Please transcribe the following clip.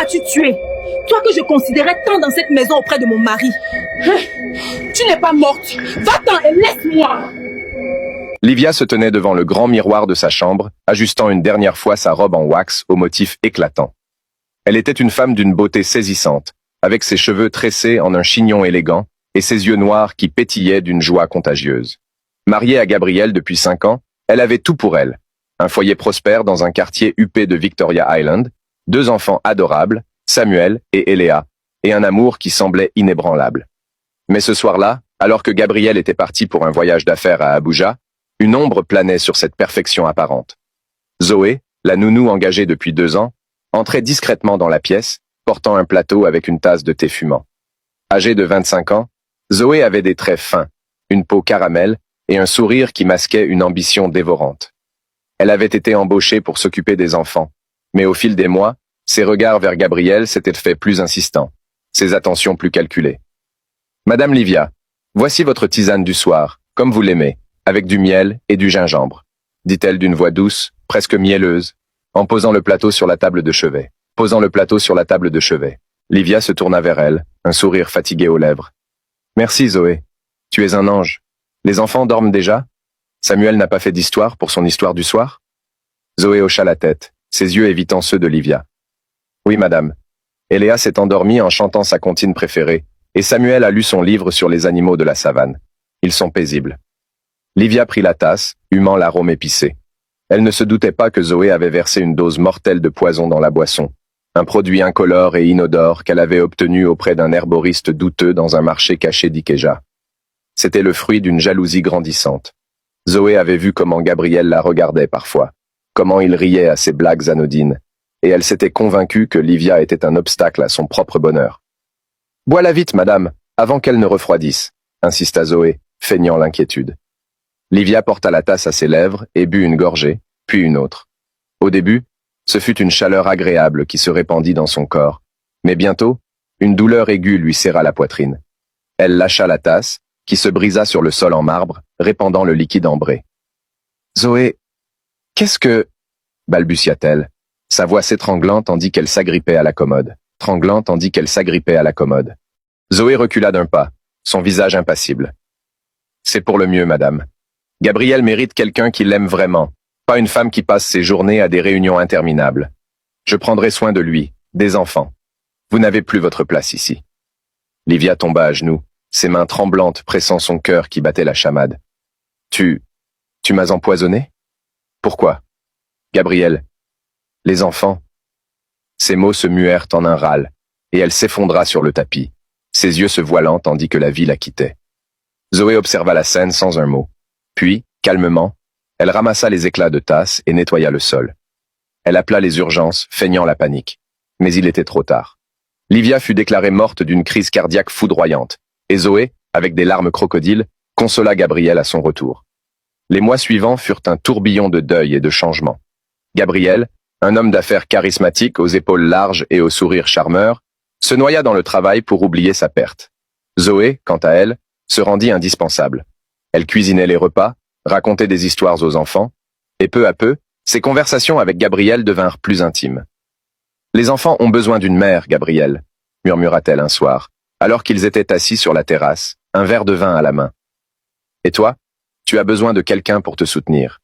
m'as-tu tué? Toi que je considérais tant dans cette maison auprès de mon mari. Tu n'es pas morte. Va-t'en et laisse-moi. Livia se tenait devant le grand miroir de sa chambre, ajustant une dernière fois sa robe en wax au motif éclatant. Elle était une femme d'une beauté saisissante, avec ses cheveux tressés en un chignon élégant et ses yeux noirs qui pétillaient d'une joie contagieuse. Mariée à Gabriel depuis 5 ans, elle avait tout pour elle. Un foyer prospère dans un quartier huppé de Victoria Island, 2 enfants adorables, Samuel et Eléa, et un amour qui semblait inébranlable. Mais ce soir-là, alors que Gabriel était parti pour un voyage d'affaires à Abuja, une ombre planait sur cette perfection apparente. Zoé, la nounou engagée depuis 2 ans, entrait discrètement dans la pièce, portant un plateau avec une tasse de thé fumant. Âgée de 25 ans, Zoé avait des traits fins, une peau caramel et un sourire qui masquait une ambition dévorante. Elle avait été embauchée pour s'occuper des enfants, mais au fil des mois, ses regards vers Gabriel s'étaient faits plus insistants, ses attentions plus calculées. « Madame Livia, voici votre tisane du soir, comme vous l'aimez, avec du miel et du gingembre, » dit-elle d'une voix douce, presque mielleuse, en posant le plateau sur la table de chevet. Livia se tourna vers elle, un sourire fatigué aux lèvres. « Merci Zoé, tu es un ange. Les enfants dorment déjà? Samuel n'a pas fait d'histoire pour son histoire du soir ?» Zoé hocha la tête, ses yeux évitant ceux de Livia. « Oui, madame. Eléa s'est endormie en chantant sa comptine préférée, et Samuel a lu son livre sur les animaux de la savane. Ils sont paisibles. » Livia prit la tasse, humant l'arôme épicé. Elle ne se doutait pas que Zoé avait versé une dose mortelle de poison dans la boisson, un produit incolore et inodore qu'elle avait obtenu auprès d'un herboriste douteux dans un marché caché d'Ikeja. C'était le fruit d'une jalousie grandissante. Zoé avait vu comment Gabriel la regardait parfois, comment il riait à ses blagues anodines, et elle s'était convaincue que Livia était un obstacle à son propre bonheur. « Bois-la vite, madame, avant qu'elle ne refroidisse », insista Zoé, feignant l'inquiétude. Livia porta la tasse à ses lèvres et but une gorgée, puis une autre. Au début, ce fut une chaleur agréable qui se répandit dans son corps, mais bientôt, une douleur aiguë lui serra la poitrine. Elle lâcha la tasse, qui se brisa sur le sol en marbre, répandant le liquide ambré. « Zoé, qu'est-ce que... » balbutia-t-elle, sa voix s'étranglant tandis qu'elle s'agrippait à la commode. Zoé recula d'un pas, son visage impassible. « C'est pour le mieux, madame. Gabriel mérite quelqu'un qui l'aime vraiment, pas une femme qui passe ses journées à des réunions interminables. Je prendrai soin de lui, des enfants. Vous n'avez plus votre place ici. » Livia tomba à genoux, ses mains tremblantes pressant son cœur qui battait la chamade. « Tu m'as empoisonné? Pourquoi? Gabriel, les enfants. » Ses mots se muèrent en un râle, et elle s'effondra sur le tapis, ses yeux se voilant tandis que la vie la quittait. Zoé observa la scène sans un mot. Puis, calmement, elle ramassa les éclats de tasse et nettoya le sol. Elle appela les urgences, feignant la panique. Mais il était trop tard. Livia fut déclarée morte d'une crise cardiaque foudroyante, et Zoé, avec des larmes crocodiles, consola Gabriel à son retour. Les mois suivants furent un tourbillon de deuil et de changement. Gabriel, un homme d'affaires charismatique aux épaules larges et au sourire charmeur, se noya dans le travail pour oublier sa perte. Zoé, quant à elle, se rendit indispensable. Elle cuisinait les repas, racontait des histoires aux enfants, et peu à peu, ses conversations avec Gabriel devinrent plus intimes. « Les enfants ont besoin d'une mère, Gabriel, » murmura-t-elle un soir, alors qu'ils étaient assis sur la terrasse, un verre de vin à la main. « Et toi, tu as besoin de quelqu'un pour te soutenir.